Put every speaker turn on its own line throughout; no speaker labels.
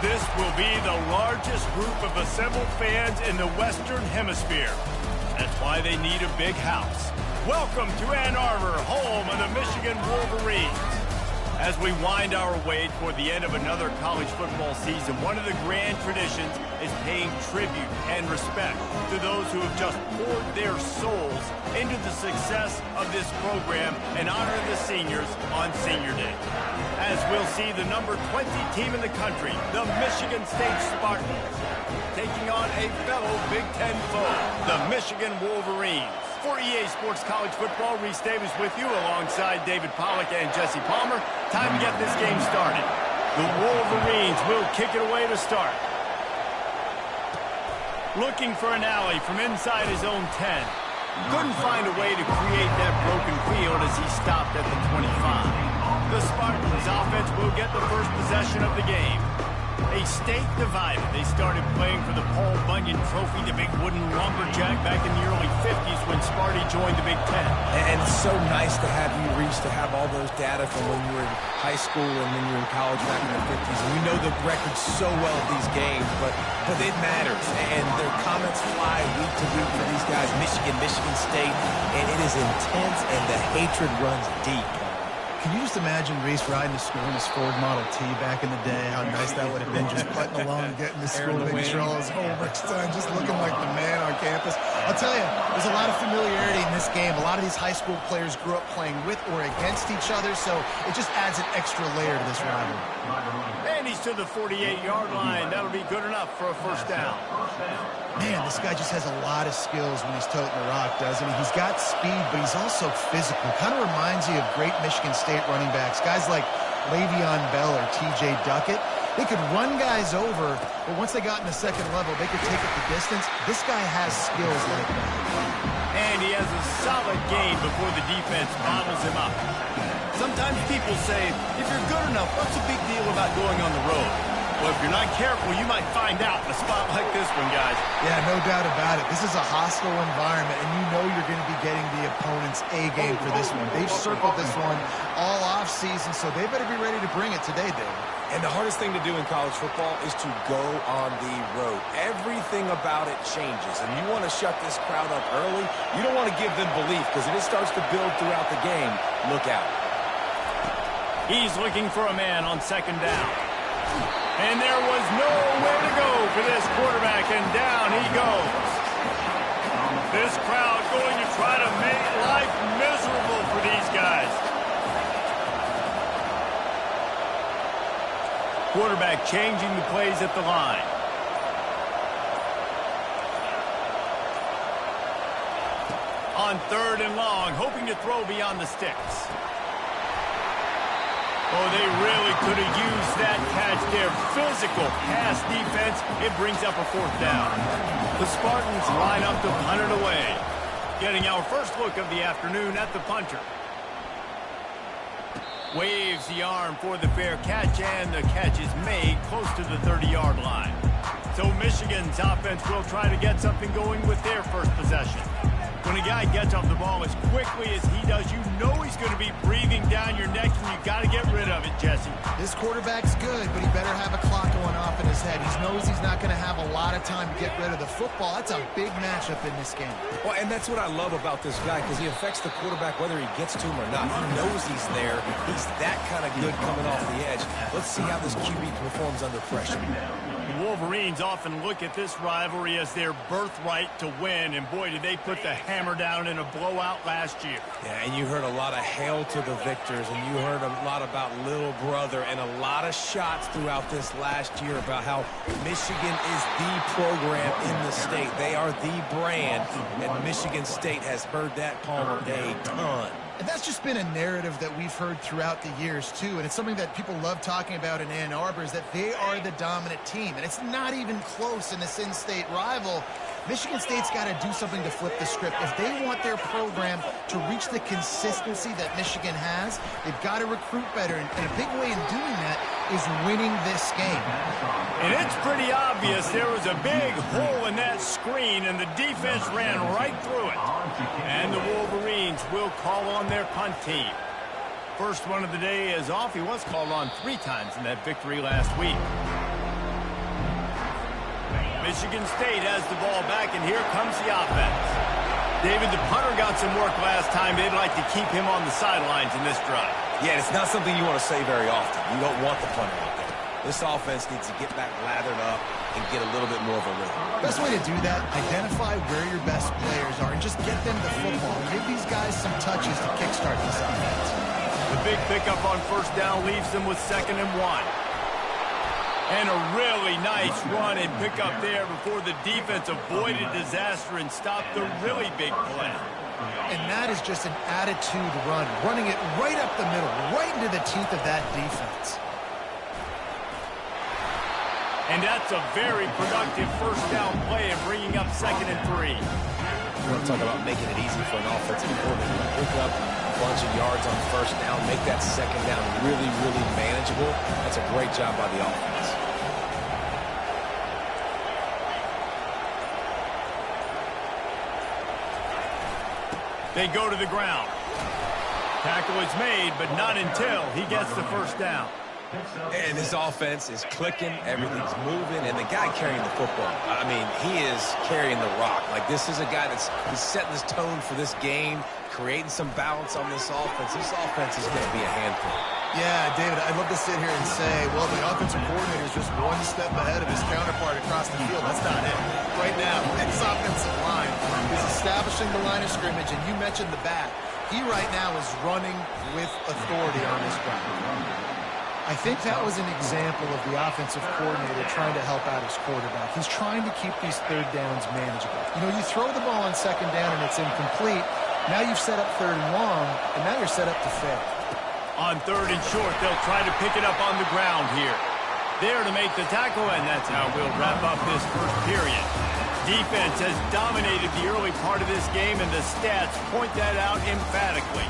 This will be the largest group of assembled fans in the Western Hemisphere. That's why they need a big house. Welcome to Ann Arbor, home of the Michigan Wolverines. As we wind our way toward the end of another college football season, one of the grand traditions is paying tribute and respect to those who have just poured their souls into the success of this program and honor the seniors on Senior Day. As we'll see the number 20 team in the country, the Michigan State Spartans, taking on a fellow Big Ten foe, the Michigan Wolverines. For EA Sports College Football, Reese Davis with you alongside David Pollack and Jesse Palmer. Time to get this game started. The Wolverines will kick it away to start. Looking for an alley from inside his own 10. Couldn't find a way to create that broken field as he stopped at the 25. The Spartans offense will get the first possession of the game. A state divided. They started playing for the Paul Bunyan Trophy, the big wooden lumberjack, back in the early 50s when Sparty joined the Big Ten.
And it's so nice to have you, Reese, to have all those data from when you were in high school and when you were in college back in the 50s. And we know the records so well of these games, but it matters. And their comments fly week to week for these guys, Michigan, Michigan State, and it is intense and the hatred runs deep.
Can you just imagine Reese riding to school in his Ford Model T back in the day? How nice that would have been, just putting along, getting to school, making sure all his homework's done, just looking like the man on campus. I'll tell you, there's a lot of familiarity in this game. A lot of these high school players grew up playing with or against each other, so it just adds an extra layer to this rivalry.
And he's to the 48-yard line. That'll be good enough for a first down.
Man, this guy just has a lot of skills when he's toting the rock, doesn't he? He's got speed, but he's also physical. Kind of reminds you of great Michigan State running backs. Guys like Le'Veon Bell or T.J. Duckett. They could run guys over, but once they got in the second level, they could take it the distance. This guy has skills like that.
And he has a solid gain before the defense bottles him up. Sometimes people say, if you're good enough, what's the big deal about going on the road? Well, if you're not careful, you might find out in a spot like this one, guys.
Yeah, no doubt about it. This is a hostile environment, and you know you're going to be getting the opponent's A game for this one. They've circled this one all off-season, so they better be ready to bring it today, Dave.
And the hardest thing to do in college football is to go on the road. Everything about it changes, and you want to shut this crowd up early. You don't want to give them belief, because if it starts to build throughout the game, look out.
He's looking for a man on second down. And there was nowhere to go for this quarterback, and down he goes. This crowd going to try to make life miserable for these guys. Quarterback changing the plays at the line. On third and long, hoping to throw beyond the sticks. Oh, they really could have used that catch there. Physical pass defense. It brings up a fourth down. The Spartans line up to punt it away. Getting our first look of the afternoon at the punter. Waves the arm for the fair catch, and the catch is made close to the 30-yard line. So Michigan's offense will try to get something going with their first possession. When a guy gets off the ball as quickly as he does, you know he's going to be breathing down your neck, and you've got to get rid of it, Jesse.
This quarterback's good, but he better have a clock going off in his head. He knows he's not going to have a lot of time to get rid of the football. That's a big matchup in this game.
Well, and that's what I love about this guy, because he affects the quarterback whether he gets to him or not. He knows he's there. He's that kind of good coming off the edge. Let's see how this QB performs under pressure.
The Wolverines often look at this rivalry as their birthright to win, and boy, did they put the hammer down in a blowout last year.
Yeah, and you heard a lot of hail to the victors, and you heard a lot about little brother, and a lot of shots throughout this last year about how Michigan is the program in the state. They are the brand, and Michigan State has heard that, Palmer, a ton.
And that's just been a narrative that we've heard throughout the years, too. And it's something that people love talking about in Ann Arbor, is that they are the dominant team. And it's not even close in this in-state rival. Michigan State's got to do something to flip the script. If they want their program to reach the consistency that Michigan has, they've got to recruit better. And a big way in doing that is winning this game.
And it's pretty obvious there was a big hole in that screen, and the defense ran right through it. And the Wolverines will call on their punt team. First one of the day is off. He was called on 3 times in that victory last week. Michigan State has the ball back, and here comes the offense. David, the punter got some work last time. They'd like to keep him on the sidelines in this drive.
Yeah, it's not something you want to say very often. You don't want the punter out there. This offense needs to get back lathered up and get a little bit more of a rhythm.
Best way to do that, identify where your best players are and just get them the football. Give these guys some touches to kickstart this offense.
The big pickup on first down leaves them with 2nd and 1. And a really nice run and pickup there before the defense avoided disaster and stopped the really big play.
And that is just an attitude run, running it right up the middle, right into the teeth of that defense.
And that's a very productive first down play and bringing up 2nd and 3.
You want to talk about making it easy for an offensive coordinator. Pick up a bunch of yards on first down, make that 2nd down really, really manageable. That's a great job by the offense.
They go to the ground. Tackle is made, but not until he gets the first down.
And this offense is clicking, everything's moving, and the guy carrying the football, I mean, he is carrying the rock. Like, this is a guy he's setting this tone for this game, creating some balance on this offense. This offense is going to be a handful.
Yeah, David, I'd love to sit here and say, well, the offensive coordinator is just one step ahead of his counterpart across the field. That's not it. Right now, this offensive line is establishing the line of scrimmage, and you mentioned the back. He right now is running with authority on this ground. I think that was an example of the offensive coordinator trying to help out his quarterback. He's trying to keep these third downs manageable. You know, you throw the ball on 2nd down and it's incomplete. Now you've set up 3rd and long, and now you're set up to fail.
On 3rd and short, they'll try to pick it up on the ground here. There to make the tackle, and that's how we'll wrap up this first period. Defense has dominated the early part of this game, and the stats point that out emphatically.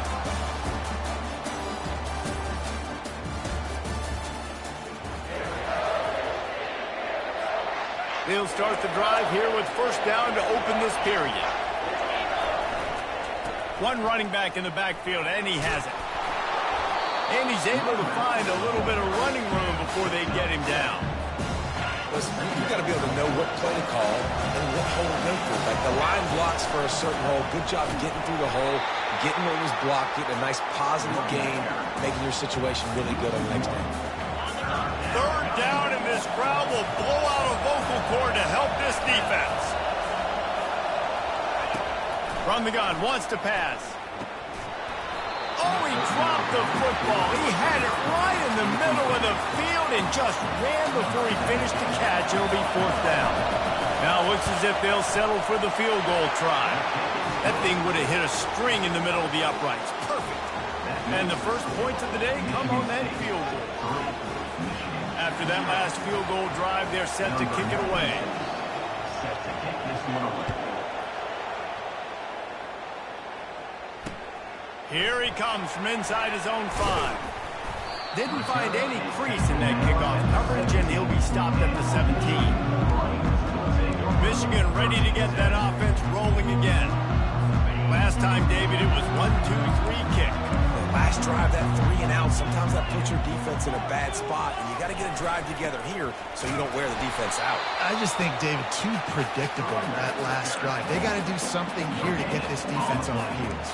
They'll start the drive here with first down to open this period. One running back in the backfield, and he has it. And he's able to find a little bit of running room before they get him down.
Listen, you've got to be able to know what play to call and what hole to go through. Like, the line blocks for a certain hole. Good job getting through the hole, getting what was blocked, getting a nice positive gain, making your situation really good on the next day.
3rd down, and this crowd will blow out a vocal cord to help this defense. From the gun, wants to pass. Oh, he dropped the football. He had it right in the middle of the field and just ran before he finished the catch. It'll be 4th down. Now it looks as if they'll settle for the field goal try. That thing would have hit a string in the middle of the uprights. Perfect. And the first points of the day come on that field goal. After that last field goal drive, they're set to kick it away. Here he comes from inside his own 5. Didn't find any crease in that kickoff coverage, and he'll be stopped at the 17. Michigan ready to get that offense rolling again. Last time, David, it was 1-2-3 kick.
Last drive, that 3 and out, sometimes that puts your defense in a bad spot, and you got to get a drive together here so you don't wear the defense out.
I just think, David, too predictable that last drive. They got to do something here to get this defense on their heels.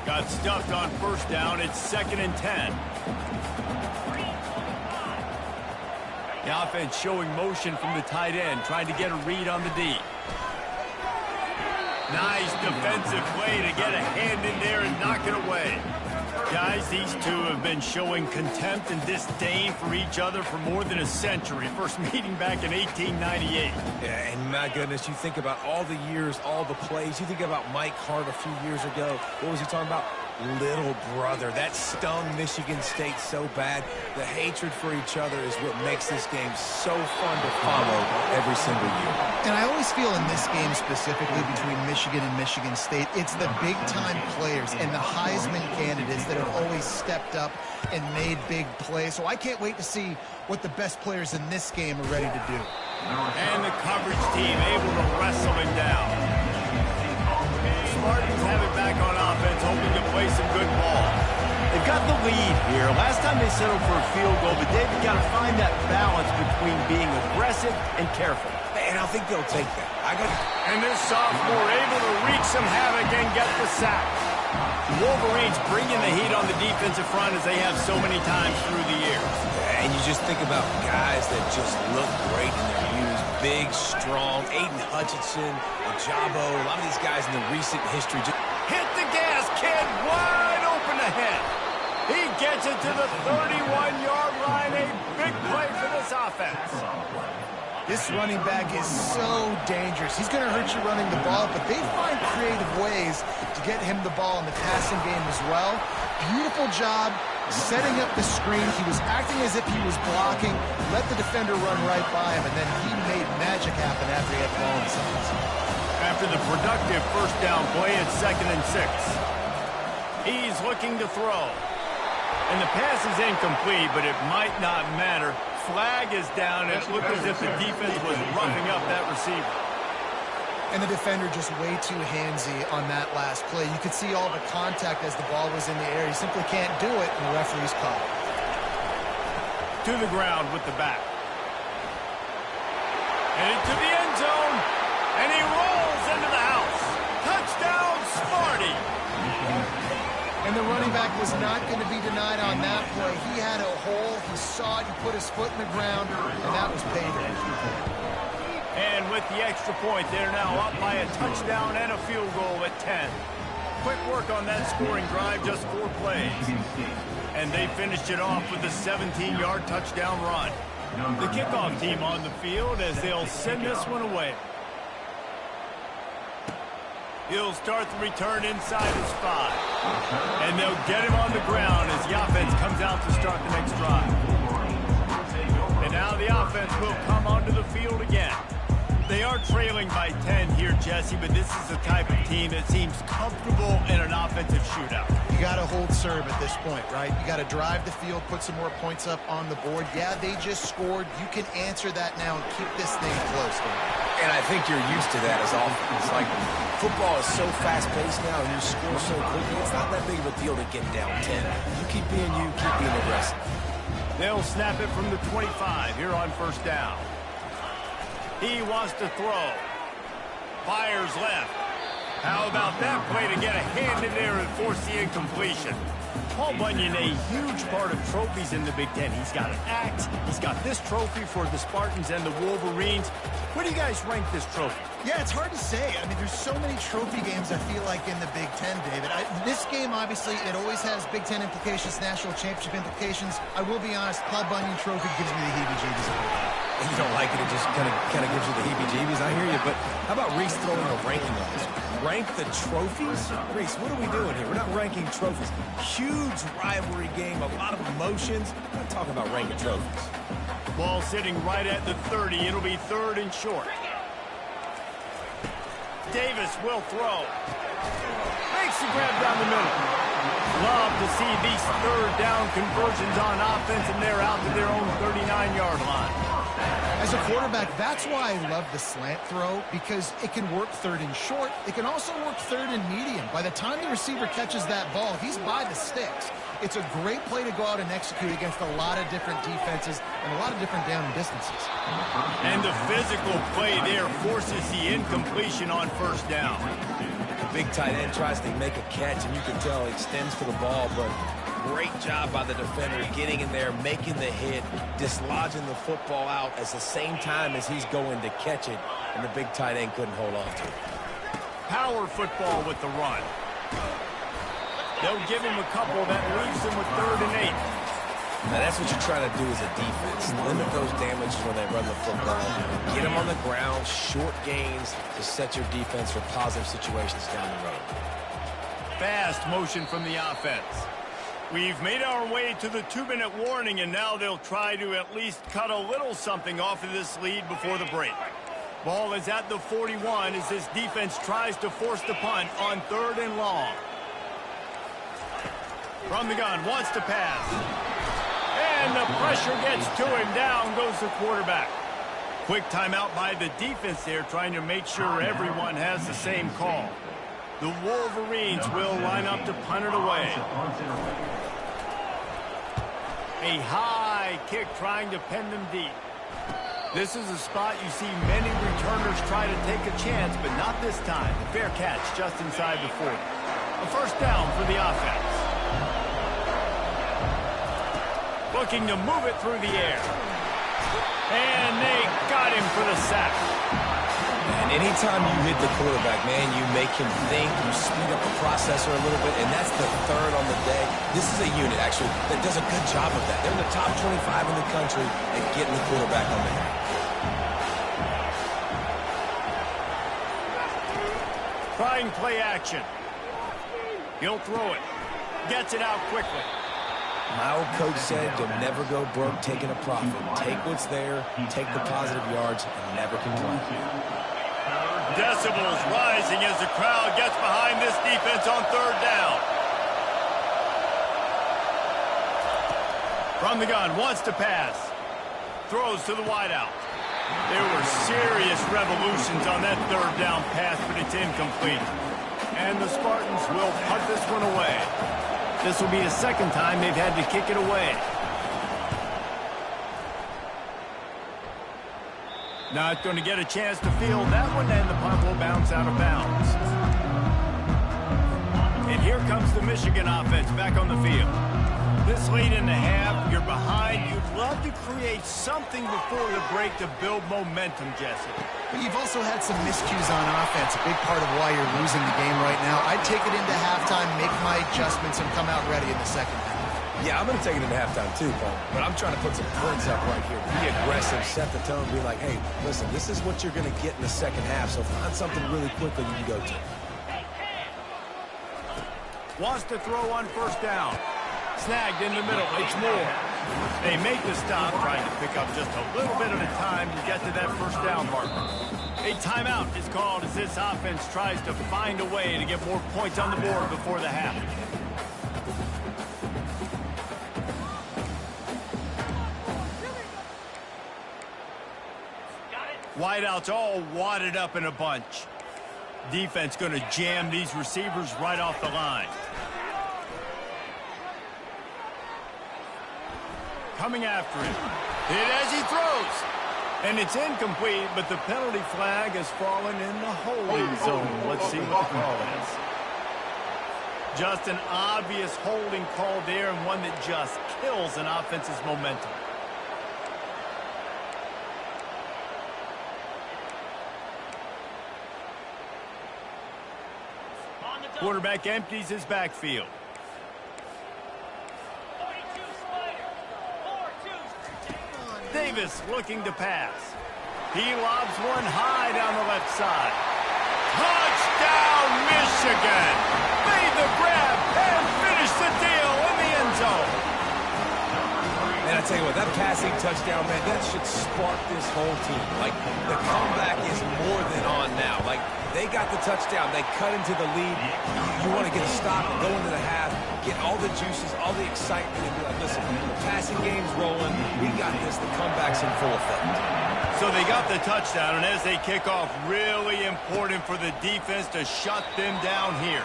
Got stuffed on first down. It's 2nd and 10. The offense showing motion from the tight end, trying to get a read on the D. Nice defensive play to get a hand in there and knock it away. Guys, these two have been showing contempt and disdain for each other for more than a century. First meeting back in 1898.
Yeah, and my goodness, you think about all the years, all the plays. You think about Mike Hart a few years ago. What was he talking about? Little brother. That stung Michigan State so bad. The hatred for each other is what makes this game so fun to follow every single year.
And I always feel in this game specifically between Michigan and Michigan State, it's the big-time players and the Heisman candidates that have always stepped up and made big plays. So I can't wait to see what the best players in this game are ready to do.
And the coverage team able to wrestle him down. Spartans have it back on offense, hoping to play some good ball. They've got the lead here. Last time they settled for a field goal, but they've got to find that balance between being aggressive and careful.
And I think they'll take that.
And this sophomore able to wreak some havoc and get the sack. The Wolverines bringing the heat on the defensive front as they have so many times through the years.
And you just think about guys that just look great in their youth. Big, strong, Aiden Hutchinson, Ojabo, a lot of these guys in the recent history.
Hit the gas, kid, wide open ahead. He gets it to the 31-yard line. A big play for this offense.
This running back is so dangerous. He's going to hurt you running the ball, but they find creative ways to get him the ball in the passing game as well. Beautiful job setting up the screen. He was acting as if he was blocking, let the defender run right by him, and then he made magic happen after he had the ball in his hands.
After the productive first down play, it's 2nd and 6. He's looking to throw. And the pass is incomplete, but it might not matter. Flag is down, and it looked as if the defense was roughing up that receiver.
And the defender just way too handsy on that last play. You could see all the contact as the ball was in the air. He simply can't do it, and the referee's caught it.
To the ground with the back. And into the end zone, and he rolls into the house. Touchdown, Smarty!
And the running back was not going to be denied on that play. He had a hole. He saw it. He put his foot in the ground, and that was payday.
And with the extra point, they're now up by a touchdown and a field goal at 10. Quick work on that scoring drive, just 4 plays. And they finished it off with a 17-yard touchdown run. The kickoff team on the field as they'll send this one away. He'll start the return inside his 5. And they'll get him on the ground as the offense comes out to start the next drive. And now the offense will come onto the field again. They are trailing by 10 here, Jesse, but this is the type of team that seems comfortable in an offensive shootout.
You got to hold serve at this point, right? You got to drive the field, put some more points up on the board. Yeah, they just scored. You can answer that now and keep this thing close, man.
And I think you're used to that as offense. Like, football is so fast-paced now, and you score so quickly, it's not that big of a deal to get down 10. You keep being aggressive.
They'll snap it from the 25 here on first down. He wants to throw. Fires left. How about that play to get a hand in there and force the incompletion? Paul Bunyan, a huge part of trophies in the Big Ten. He's got an axe. He's got this trophy for the Spartans and the Wolverines. Where do you guys rank this trophy?
Yeah, it's hard to say. I mean, there's so many trophy games, I feel like, in the Big Ten, David. This game, obviously, it always has Big Ten implications, national championship implications. I will be honest, Paul Bunyan trophy gives me the heebie-jeebies.
You don't like it, it just kind of gives you the heebie-jeebies. I hear you, but how about Reese throwing a ranking on this? Rank the trophies? Reese, what are we doing here? We're not ranking trophies. Huge rivalry game, a lot of emotions. We're not talking about ranking trophies.
Ball sitting right at the 30. It'll be 3rd and short. Davis will throw. Makes the grab down the middle. Love to see these 3rd down conversions on offense, and they're out to their own 39-yard line.
As a quarterback, that's why I love the slant throw, because it can work 3rd and short. It can also work 3rd and medium. By the time the receiver catches that ball, he's by the sticks. It's a great play to go out and execute against a lot of different defenses and a lot of different down distances.
And the physical play there forces the incompletion on first down.
The big tight end tries to make a catch, and you can tell he extends for the ball, but great job by the defender getting in there, making the hit, dislodging the football out at the same time as he's going to catch it, and the big tight end couldn't hold on to it.
Power football with the run. They'll give him a couple that leaves him with 3rd and 8.
Now, that's what you're trying to do as a defense. Limit those damages when they run the football. Get them on the ground, short gains to set your defense for positive situations down the road.
Fast motion from the offense. We've made our way to the 2-minute warning, and now they'll try to at least cut a little something off of this lead before the break. Ball is at the 41 as this defense tries to force the punt on 3rd and long. From the gun, wants to pass. And the pressure gets to him. Down goes the quarterback. Quick timeout by the defense there, trying to make sure everyone has the same call. The Wolverines will line up to punt it away. A high kick trying to pin them deep. This is a spot you see many returners try to take a chance, but not this time. Fair catch just inside the 40. A first down for the offense. Looking to move it through the air. And they got him for the sack.
And anytime you hit the quarterback, man, you make him think, you speed up the processor a little bit, and that's the third on the day. This is a unit, actually, that does a good job of that. They're in the top 25 in the country at getting the quarterback on the head.
Trying play action. He'll throw it. Gets it out quickly.
My old coach said you'll never go broke taking a profit. Take what's there, take the positive yards, and never complain.
Decibels rising as the crowd gets behind this defense on third down. From the gun, wants to pass. Throws to the wideout. There were serious revolutions on that third down pass, but it's incomplete. And the Spartans will punt this one away. This will be the second time they've had to kick it away. Not going to get a chance to field that one, and the punt will bounce out of bounds. And here comes the Michigan offense back on the field. This late in the half, you're behind. You'd love to create something before the break to build momentum, Jesse.
But you've also had some miscues on offense, a big part of why you're losing the game right now. I'd take it into halftime, make my adjustments, and come out ready in the second half.
Yeah, I'm going to take it into halftime too, Paul. But I'm trying to put some points up right here. Be aggressive, set the tone, be like, hey, listen, this is what you're going to get in the second half, so find something really quickly you can go to.
Wants to throw on first down. Snagged in the middle. It's more. They make the stop, trying to pick up just a little bit at a time to get to that first down marker. A timeout is called as this offense tries to find a way to get more points on the board before the half. Wideouts all wadded up in a bunch. Defense going to jam these receivers right off the line. Coming after him. Hit as he throws. And it's incomplete, but the penalty flag has fallen in the holding zone. Let's see what the call is. Just an obvious holding call there, and one that just kills an offense's momentum. Quarterback empties his backfield. Davis looking to pass. He lobs one high down the left side. Touchdown, Michigan! Made the grab and finished the deal in the end zone.
Man, I tell you what, that passing touchdown, man, that should spark this whole team. Like, the comeback is more than on now. Like, they got the touchdown. They cut into the lead. You want to get a stop and go into the half, get all the juices, all the excitement, and be like, listen, the passing game's rolling. We got this. The comeback's in full effect.
So they got the touchdown, and as they kick off, really important for the defense to shut them down here.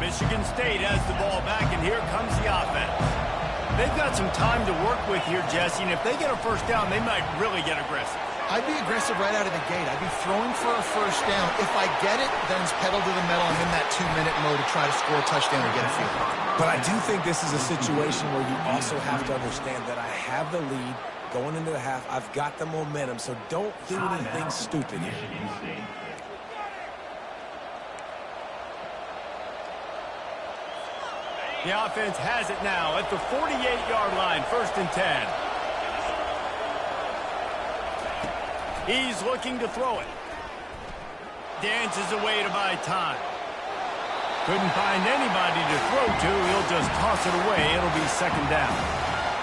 Michigan State has the ball back, and here comes the offense. They've got some time to work with here, Jesse, and if they get a first down, they might really get aggressive.
I'd be aggressive right out of the gate. I'd be throwing for a first down. If I get it, then it's pedal to the metal. I'm in that 2-minute mode to try to score a touchdown or get a field goal.
But I do think this is a situation where you also have to understand that I have the lead going into the half. I've got the momentum, so don't do anything stupid here.
The offense has it now at the 48-yard line, 1st and 10. He's looking to throw it. Dances away to buy time. Couldn't find anybody to throw to. He'll just toss it away. It'll be 2nd down.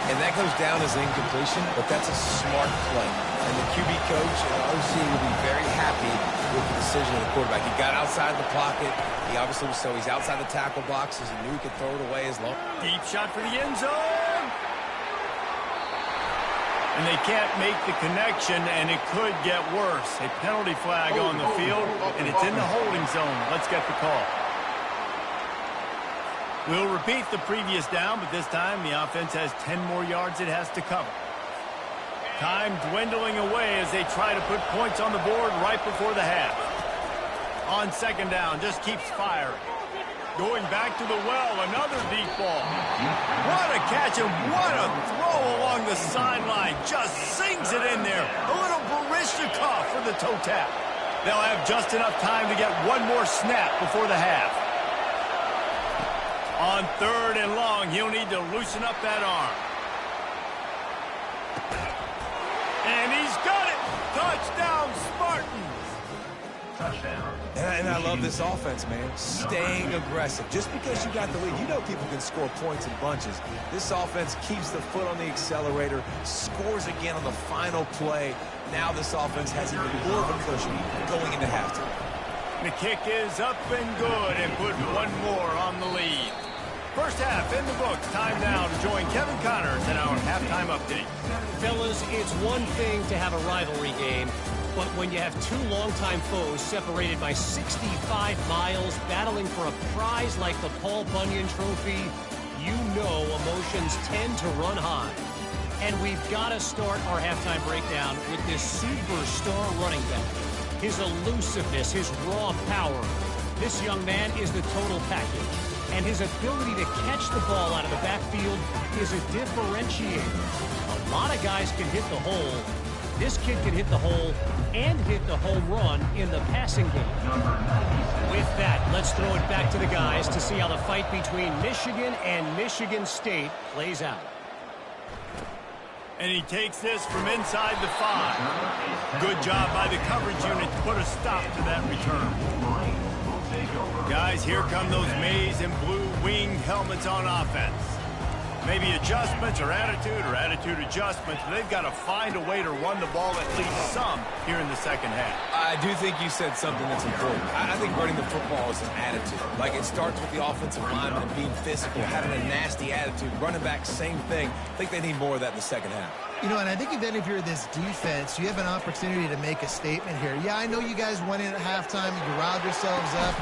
And that goes down as an incompletion, but that's a smart play. And the QB coach and OC will be very happy with the decision of the quarterback. He got outside the pocket. He obviously was, so he's outside the tackle boxes. He knew he could throw it away as long.
Deep shot for the end zone. And they can't make the connection, and it could get worse. A penalty flag on the field, and it's in the holding zone. Let's get the call. We'll repeat the previous down, but this time the offense has 10 more yards it has to cover. Time dwindling away as they try to put points on the board right before the half. On second down, just keeps firing. Going back to the well, another deep ball. What a catch and what a throw along the sideline. Just sings it in there. A little Barishnikov for the toe tap. They'll have just enough time to get one more snap before the half. On third and long, he'll need to loosen up that arm. And he's got it! Touchdown, Spartans!
Touchdown. And I love this offense, man. Staying aggressive. Just because you got the lead, you know people can score points in bunches. This offense keeps the foot on the accelerator, scores again on the final play. Now this offense has even more of a cushion going into halftime.
The kick is up and good and put one more on the lead. First half in the books. Time now to join Kevin Connors in our halftime update.
Fellas, it's one thing to have a rivalry game, but when you have two longtime foes separated by 65 miles battling for a prize like the Paul Bunyan Trophy, you know emotions tend to run high. And we've got to start our halftime breakdown with this superstar running back. His elusiveness, his raw power. This young man is the total package. And his ability to catch the ball out of the backfield is a differentiator. A lot of guys can hit the hole. This kid can hit the hole and hit the home run in the passing game. With that, let's throw it back to the guys to see how the fight between Michigan and Michigan State plays out.
And he takes this from inside the 5. Good job by the coverage unit to put a stop to that return. Guys, here come those maize and blue winged helmets on offense. Maybe adjustments or attitude adjustments, but they've got to find a way to run the ball at least some here in the second half.
I do think you said something that's important. I think running the football is an attitude. Like, it starts with the offensive lineman and being physical, having a nasty attitude. Running back, same thing. I think they need more of that in the second half.
You know, and I think then if you're this defense, you have an opportunity to make a statement here. Yeah, I know you guys went in at halftime, you riled yourselves up.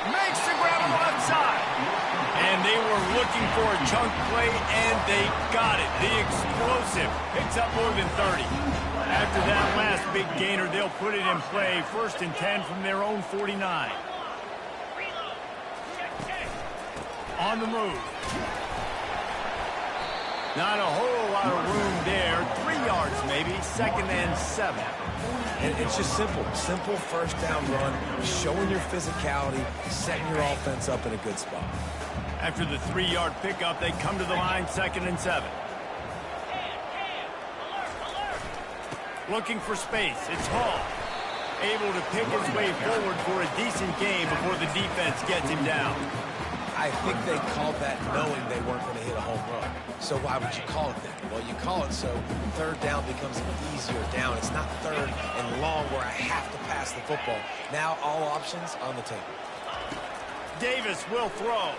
Makes the grab on the left side. And they were looking for a chunk play, and they got it. The explosive picks up more than 30. After that last big gainer, they'll put it in play. 1st and 10 from their own 49. On the move. Not a whole lot of room there. 3 yards maybe. 2nd and 7.
And it's just simple. Simple first down run, showing your physicality, setting your offense up in a good spot.
After the 3-yard pickup, they come to the line, 2nd and 7. Looking for space. It's Hall. Able to pick his way forward for a decent game before the defense gets him down.
I think they called that knowing they weren't going to hit a home run. So why would you call it that? Well, you call it so third down becomes an easier down. It's not third and long where I have to pass the football. Now all options on the table.
Davis will throw.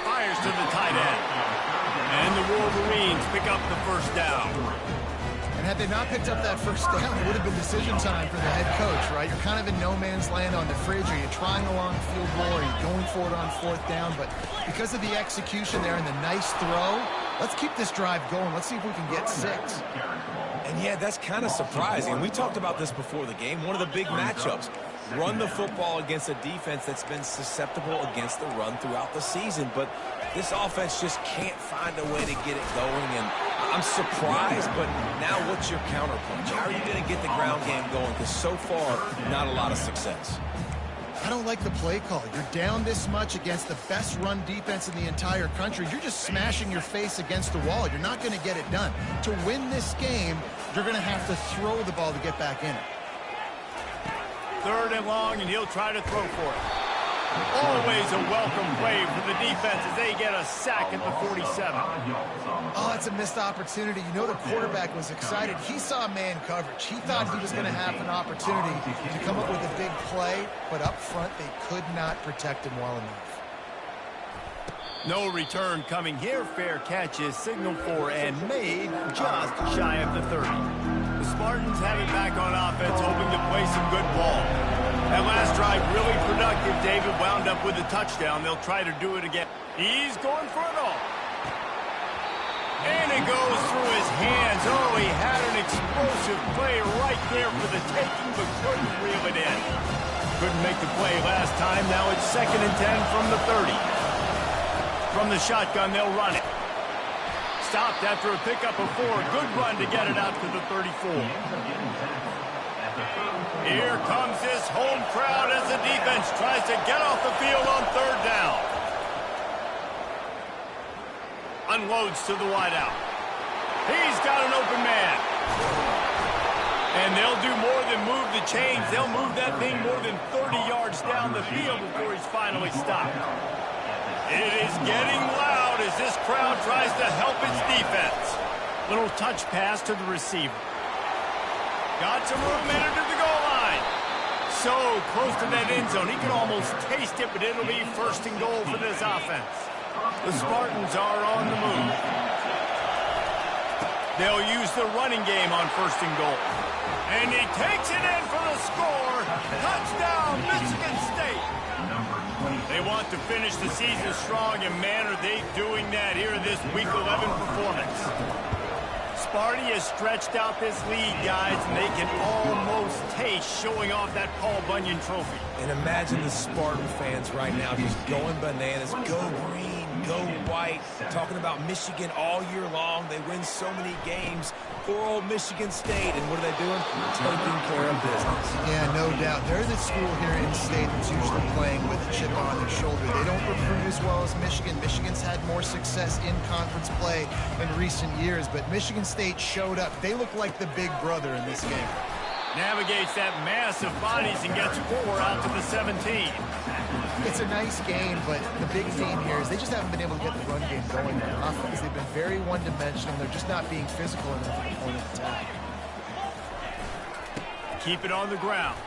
Fires to the tight end. And the Wolverines pick up the first down.
And had they not picked up that first down, it would have been decision time for the head coach, right? You're kind of in no man's land on the fridge. Are you trying a long field goal? Are you going for it on 4th down? But because of the execution there and the nice throw, let's keep this drive going. Let's see if we can get 6.
And yeah, that's kind of surprising. We talked about this before the game. One of the big matchups. Run the football against a defense that's been susceptible against the run throughout the season. But this offense just can't find a way to get it going. And I'm surprised, but now what's your counterpunch? How are you going to get the ground game going? Because so far, not a lot of success.
I don't like the play call. You're down this much against the best run defense in the entire country. You're just smashing your face against the wall. You're not going to get it done. To win this game, you're going to have to throw the ball to get back in it.
3rd and long, and he'll try to throw for it. Always a welcome play for the defense as they get a sack at the 47.
Oh, it's a missed opportunity. You know the quarterback was excited. He saw man coverage. He thought he was going to have an opportunity to come up with a big play, but up front they could not protect him well enough.
No return coming here. Fair catch is signaled for and made just shy of the 30. The Spartans have it back on offense, hoping to play some good ball. That last drive really productive. David wound up with a touchdown. They'll try to do it again. He's going for it all. And it goes through his hands. Oh, he had an explosive play right there for the taking, but couldn't reel it in. Couldn't make the play last time. Now it's 2nd and 10 from the 30. From the shotgun, they'll run it. Stopped after a pickup of 4. Good run to get it out to the 34. Here comes this home crowd as the defense tries to get off the field on 3rd down. Unloads to the wideout. He's got an open man. And they'll do more than move the chains. They'll move that thing more than 30 yards down the field before he's finally stopped. It is getting loud as this crowd tries to help its defense. Little touch pass to the receiver. Got some room in it to the goal line. So close to that end zone. He can almost taste it, but it'll be 1st and goal for this offense. The Spartans are on the move. They'll use the running game on 1st and goal. And he takes it in for the score. Touchdown, Michigan State. They want to finish the season strong, and man, are they doing that here in this Week 11 performance. Sparty has stretched out this lead, guys, and they can almost taste showing off that Paul Bunyan trophy.
And imagine the Spartan fans right now just going bananas. Go green, go white. Talking about Michigan all year long. They win so many games. Poor old Michigan State. And what are they doing? Taking care of business.
Yeah, no doubt. They're the school here in state that's usually playing with a chip on their shoulder. They don't recruit as well as Michigan. Michigan's had more success in conference play in recent years, but Michigan State showed up. They look like the big brother in this game.
Navigates that mass of bodies and gets 4 out to the 17.
It's a nice game, but the big theme here is they just haven't been able to get the run game going on offense. They've been very one-dimensional. They're just not being physical enough at the point of attack.
Keep it on the ground.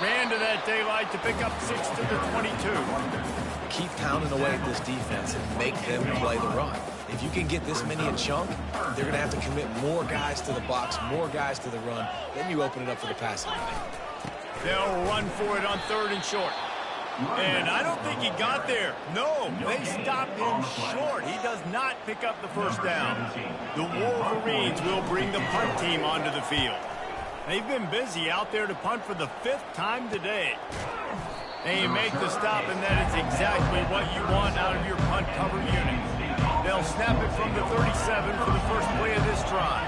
Ran to that daylight to pick up 6 to the 22.
Keep pounding away at this defense and make them play the run. If you can get this many a chunk, they're going to have to commit more guys to the box, more guys to the run. Then you open it up for the passing game.
They'll run for it on 3rd and short. And I don't think he got there. No, they stopped him short. He does not pick up the 1st down. The Wolverines will bring the punt team onto the field. They've been busy out there to punt for the 5th time today. They make the stop, and that is exactly what you want out of your punt cover unit. They'll snap it from the 37 for the first play of this drive.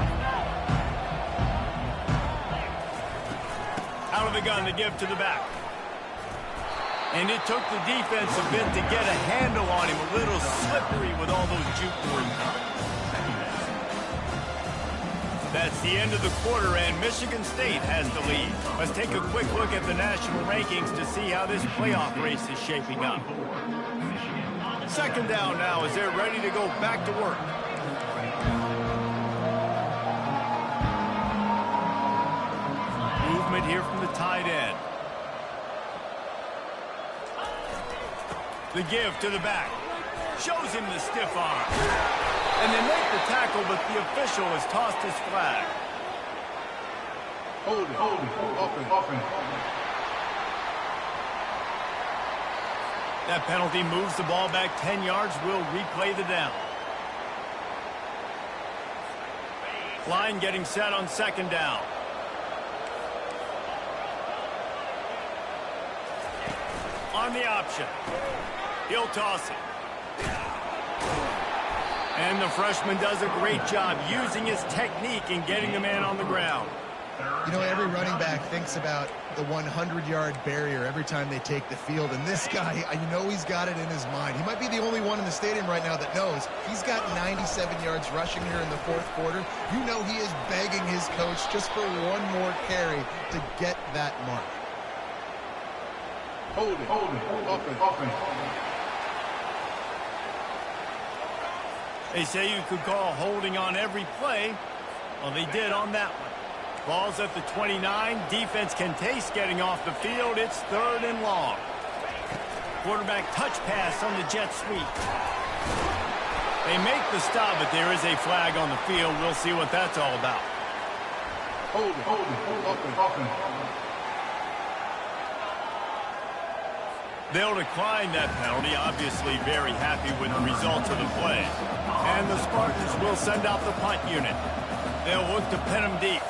Out of the gun to give to the back. And it took the defense a bit to get a handle on him. A little slippery with all those juke boards. That's the end of the quarter, and Michigan State has the lead. Let's take a quick look at the national rankings to see how this playoff race is shaping up. 2nd down now as they're ready to go back to work. Movement here from the tight end. The give to the back. Shows him the stiff arm. And they make the tackle, but the official has tossed his flag.
Hold it, open.
That penalty moves the ball back 10 yards. We'll replay the down. Line getting set on 2nd down. On the option. He'll toss it. And the freshman does a great job using his technique and getting the man on the ground.
You know, every running back thinks about the 100-yard barrier every time they take the field. And this guy, you know he's got it in his mind. He might be the only one in the stadium right now that knows he's got 97 yards rushing here in the 4th quarter. You know he is begging his coach just for one more carry to get that mark.
Hold it, open.
They say you could call holding on every play. Well, they did on that one. Ball's at the 29. Defense can taste getting off the field. It's 3rd and long. Quarterback touch pass on the jet sweep. They make the stop, but there is a flag on the field. We'll see what that's all about.
Hold it, open.
They'll decline that penalty, obviously very happy with the results of the play. And the Spartans will send out the punt unit. They'll look to pin them deep.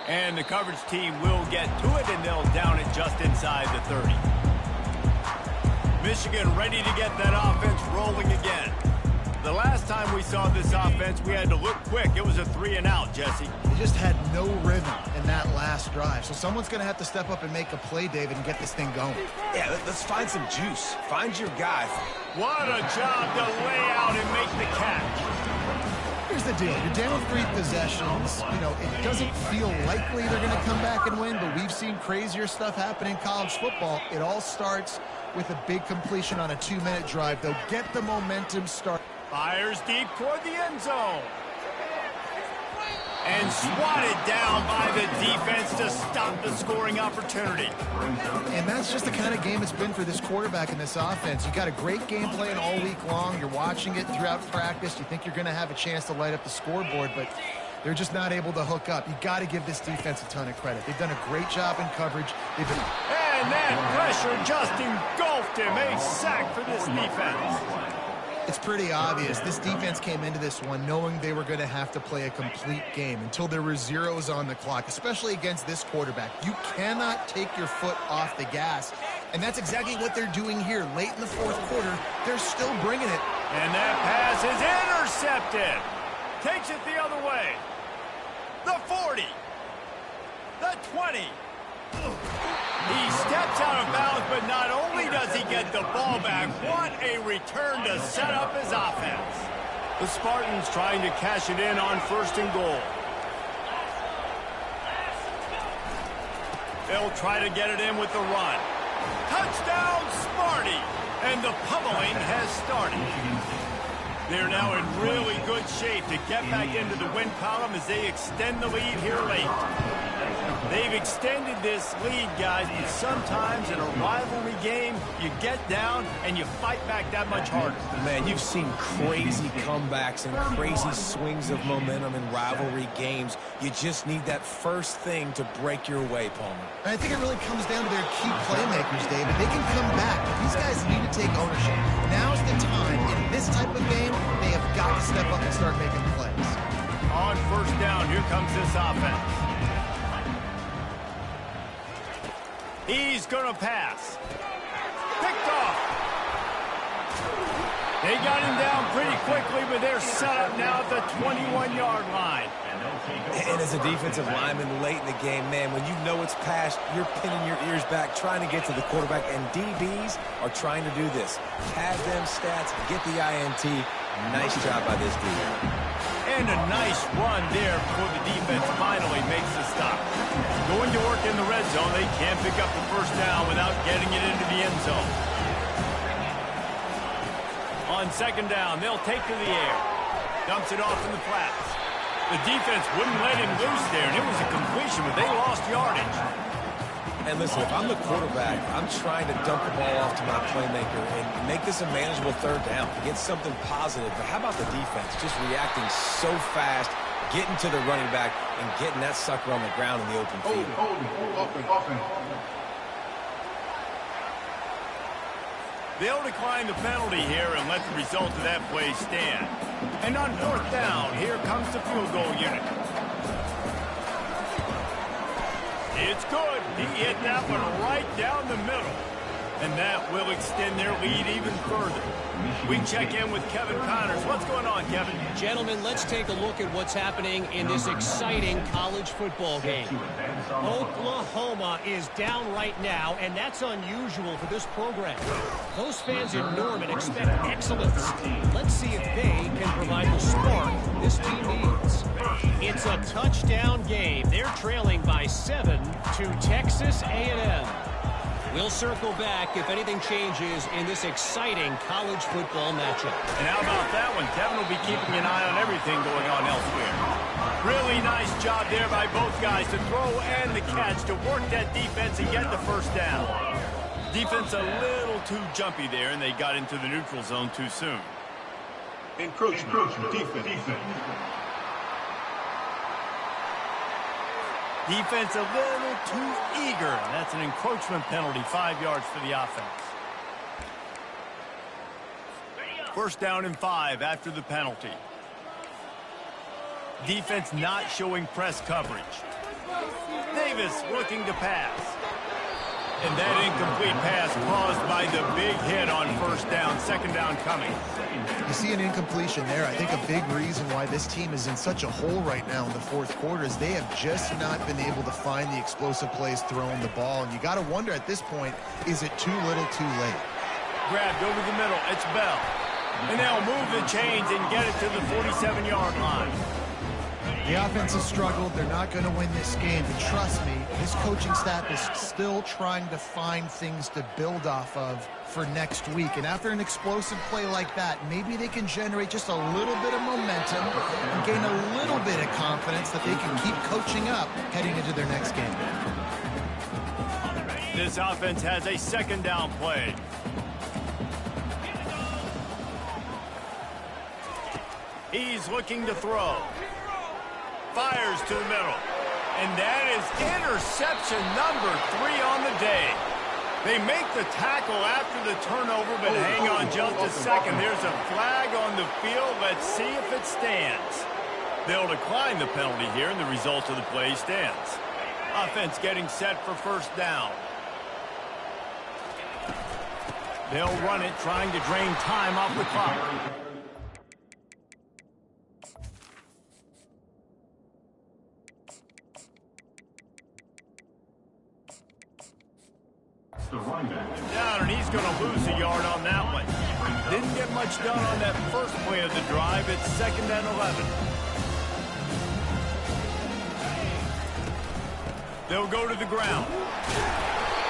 And the coverage team will get to it, and they'll down it just inside the 30. Michigan ready to get that offense rolling again. The last time we saw this offense, we had to look quick. It was a 3-and-out, Jesse.
They just had no rhythm in that last drive. So someone's going to have to step up and make a play, David, and get this thing going.
Yeah, let's find some juice. Find your guy.
What a job to lay out and make the catch.
Here's the deal. You're down 3 possessions. You know, it doesn't feel likely they're going to come back and win, but we've seen crazier stuff happen in college football. It all starts with a big completion on a 2-minute drive. They'll get the momentum started.
Fires deep toward the end zone. And swatted down by the defense to stop the scoring opportunity.
And that's just the kind of game it's been for this quarterback in this offense. You got a great game plan all week long. You're watching it throughout practice. You think you're going to have a chance to light up the scoreboard, but they're just not able to hook up. You got to give this defense a ton of credit. They've done a great job in coverage. They've been...
And that pressure just engulfed him. A sack for this defense.
It's pretty obvious. This defense came into this one knowing they were going to have to play a complete game until there were zeros on the clock, especially against this quarterback. You cannot take your foot off the gas, and that's exactly what they're doing here. Late in the fourth quarter, they're still bringing it.
And that pass is intercepted. Takes it the other way. The 40. The 20. He steps out of bounds, but not only does he get the ball back, what a return to set up his offense. The Spartans trying to cash it in on 1st and goal. They'll try to get it in with the run. Touchdown, Sparty! And the pummeling has started. They're now in really good shape to get back into the win column as they extend the lead here late. They've extended this lead, guys, but sometimes in a rivalry game, you get down and you fight back that much harder.
Man, you've seen crazy comebacks and crazy swings of momentum in rivalry games. You just need that first thing to break your way, Palmer.
I think it really comes down to their key playmakers, David. They can come back, but these guys need to take ownership. Now's the time. In this type of game, they have got to step up and start making plays.
On 1st down, here comes this offense. He's going to pass. Picked off. They got him down pretty quickly, but they're set up now at the 21-yard line.
And as a defensive lineman late in the game, man, when you know it's passed, you're pinning your ears back, trying to get to the quarterback, and DBs are trying to do this. Have them stats, get the INT. Nice job by this dude.
And a nice run there before the defense finally makes the stop. Going to work in the red zone, they can't pick up the 1st down without getting it into the end zone. On 2nd down, they'll take to the air. Dumps it off in the flats. The defense wouldn't let him loose there, and it was a completion, but they lost yardage.
And listen, if I'm the quarterback, I'm trying to dump the ball off to my playmaker and make this a manageable 3rd down, get something positive. But how about the defense just reacting so fast, getting to the running back, and getting that sucker on the ground in the open field?
They'll decline the penalty here and let the result of that play stand. And on 4th down, here comes the field goal unit. It's good. He hit that one right down the middle. And that will extend their lead even further. We check in with Kevin Connors. What's going on, Kevin?
Gentlemen, let's take a look at what's happening in this exciting college football game. Oklahoma is down right now, and that's unusual for this program. Those fans in Norman expect excellence. Let's see if they can provide the spark this team needs. It's a touchdown game. They're trailing by 7 to Texas A&M. We'll circle back if anything changes in this exciting college football matchup.
And how about that one? Kevin will be keeping an eye on everything going on elsewhere. Really nice job there by both guys to throw and the catch to work that defense and get the 1st down. Defense a little too jumpy there, and they got into the neutral zone too soon.
Encroachment. Defense.
Defense a little too eager. That's an encroachment penalty, 5 yards for the offense. First down and 5 after the penalty. Defense not showing press coverage. Davis looking to pass. And that incomplete pass caused by the big hit on first down. Second down coming.
You see an incompletion there. I think a big reason why this team is in such a hole right now in the fourth quarter is they have just not been able to find the explosive plays throwing the ball. And you got to wonder at this point, is it too little too late?
Grabbed over the middle. It's Bell. And they'll move the chains and get it to the 47-yard line.
The offense has struggled. They're not going to win this game. But trust me, this coaching staff is still trying to find things to build off of for next week. And after an explosive play like that, maybe they can generate just a little bit of momentum and gain a little bit of confidence that they can keep coaching up heading into their next game.
This offense has a second down play. He's looking to throw. Fires to the middle. And that is interception number 3 on the day. They make the tackle after the turnover, but hang on just a second. There's a flag on the field. Let's see if it stands. They'll decline the penalty here, and the result of the play stands. Offense getting set for first down. They'll run it, trying to drain time off the clock. Down, and he's going to lose a yard on that one. Didn't get much done on that first play of the drive. It's second and 11. They'll go to the ground.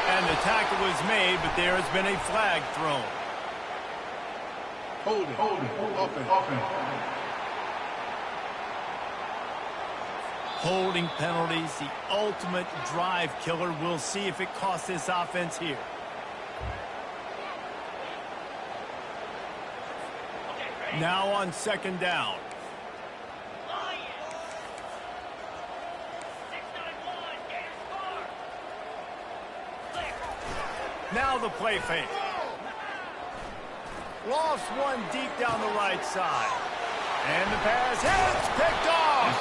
And the tackle is made, but there has been a flag thrown. Holding penalties, the ultimate drive killer. We'll see if it costs this offense here. Now on second down. Now the play fake. Lofts one deep down the right side. And the pass hits, picked off.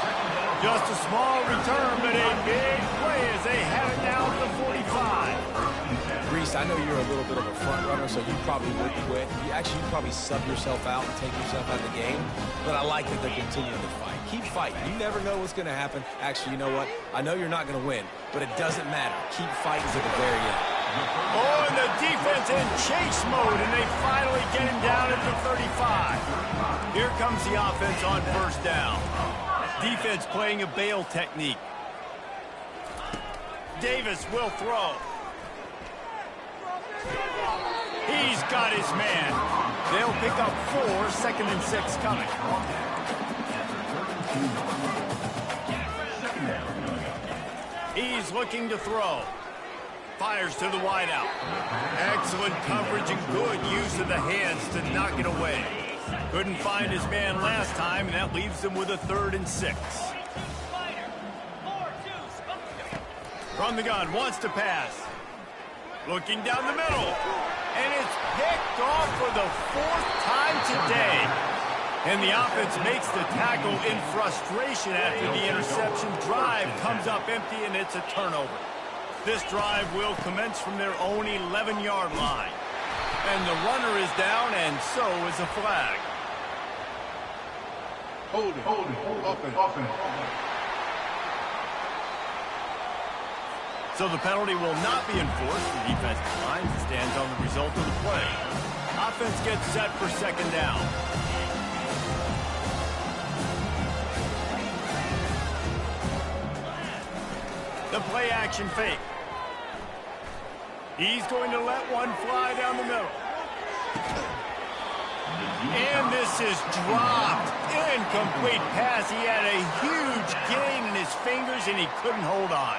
Just a small return, but a big play as they have it down to 45.
Reese, I know you're a little bit of a front runner, so you probably would quit. You'd probably sub yourself out and take yourself out of the game. But I like that they're continuing to fight. Keep fighting. You never know what's going to happen. Actually, you know what? I know you're not going to win, but it doesn't matter. Keep fighting to the very end.
Oh, and the defense in chase mode, and they finally get him down at the 35. Here comes the offense on first down. Defense playing a bail technique. Davis will throw. He's got his man. They'll pick up 4, second and 6 coming. He's looking to throw. Fires to the wideout. Excellent coverage and good use of the hands to knock it away. Couldn't find his man last time, and that leaves him with a 3rd and 6. From the gun, wants to pass. Looking down the middle. And it's picked off for the 4th time today. And the offense makes the tackle in frustration after the interception. Drive comes up empty, and it's a turnover. This drive will commence from their own 11-yard line. And the runner is down, and so is a flag.
Hold it. Offense.
So the penalty will not be enforced. The defense declines and stands on the result of the play. Offense gets set for second down. The play action fake. He's going to let one fly down the middle. And this is dropped. Incomplete pass. He had a huge gain in his fingers, and he couldn't hold on.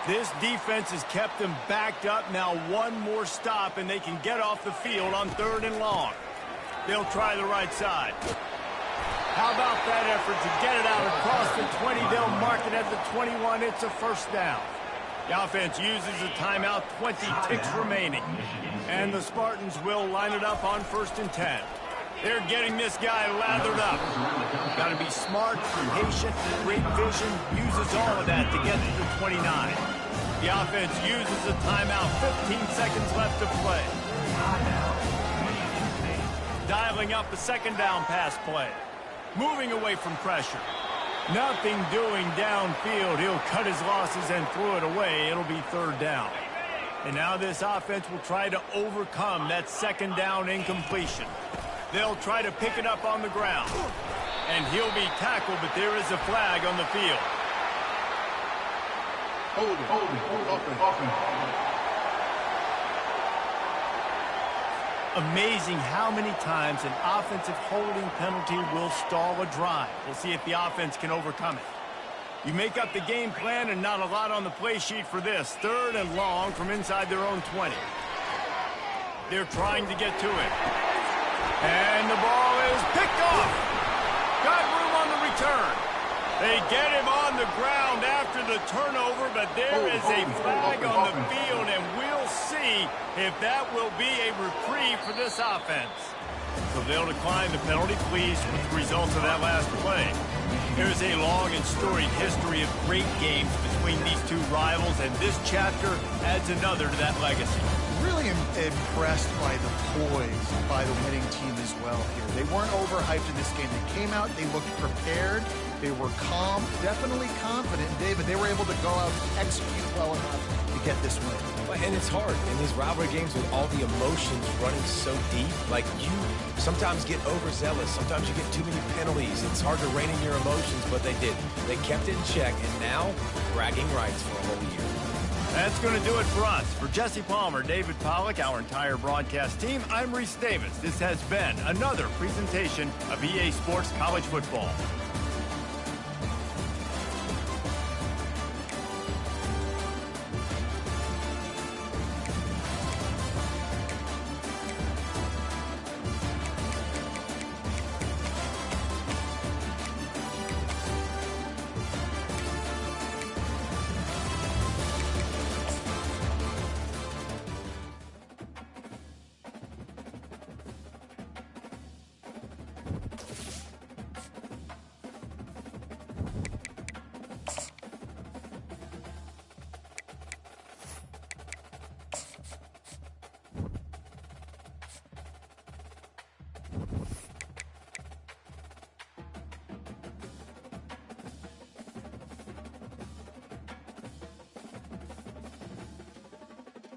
This defense has kept them backed up. Now one more stop, and they can get off the field on 3rd and long. They'll try the right side. How about that effort to get it out across the 20? They'll mark it at the 21. It's a first down. The offense uses a timeout, 20 ticks remaining. And the Spartans will line it up on 1st and 10. They're getting this guy lathered up. Got to be smart, patient, great vision. Uses all of that to get to the 29. The offense uses a timeout, 15 seconds left to play. Dialing up the second down pass play. Moving away from pressure. Nothing doing downfield. He'll cut his losses and throw it away. It'll be 3rd down. And now this offense will try to overcome that second down incompletion. They'll try to pick it up on the ground. And he'll be tackled, but there is a flag on the field.
Hold it. Offense.
Amazing how many times an offensive holding penalty will stall a drive. We'll see if the offense can overcome it. You make up the game plan and not a lot on the play sheet for this. 3rd and long from inside their own 20. They're trying to get to it. And the ball is picked off. Got room on the return. They get him on the ground after the turnover, but there is a flag on the field, and we'll see if that will be a reprieve for this offense. So they'll decline the penalty, pleased with the results of that last play. There's a long and storied history of great games between these two rivals, and this chapter adds another to that legacy.
Really impressed by the poise by the winning team as well here. They weren't overhyped in this game. They came out, they looked prepared, they were calm, definitely confident. And David, they were able to go out and execute well enough to get this win.
And it's hard in these rivalry games with all the emotions running so deep. Like, you sometimes get overzealous. Sometimes you get too many penalties. It's hard to rein in your emotions, but they did. They kept it in check, and now bragging rights for a whole year.
That's going to do it for us. For Jesse Palmer, David Pollack, our entire broadcast team, I'm Reese Davis. This has been another presentation of EA Sports College Football.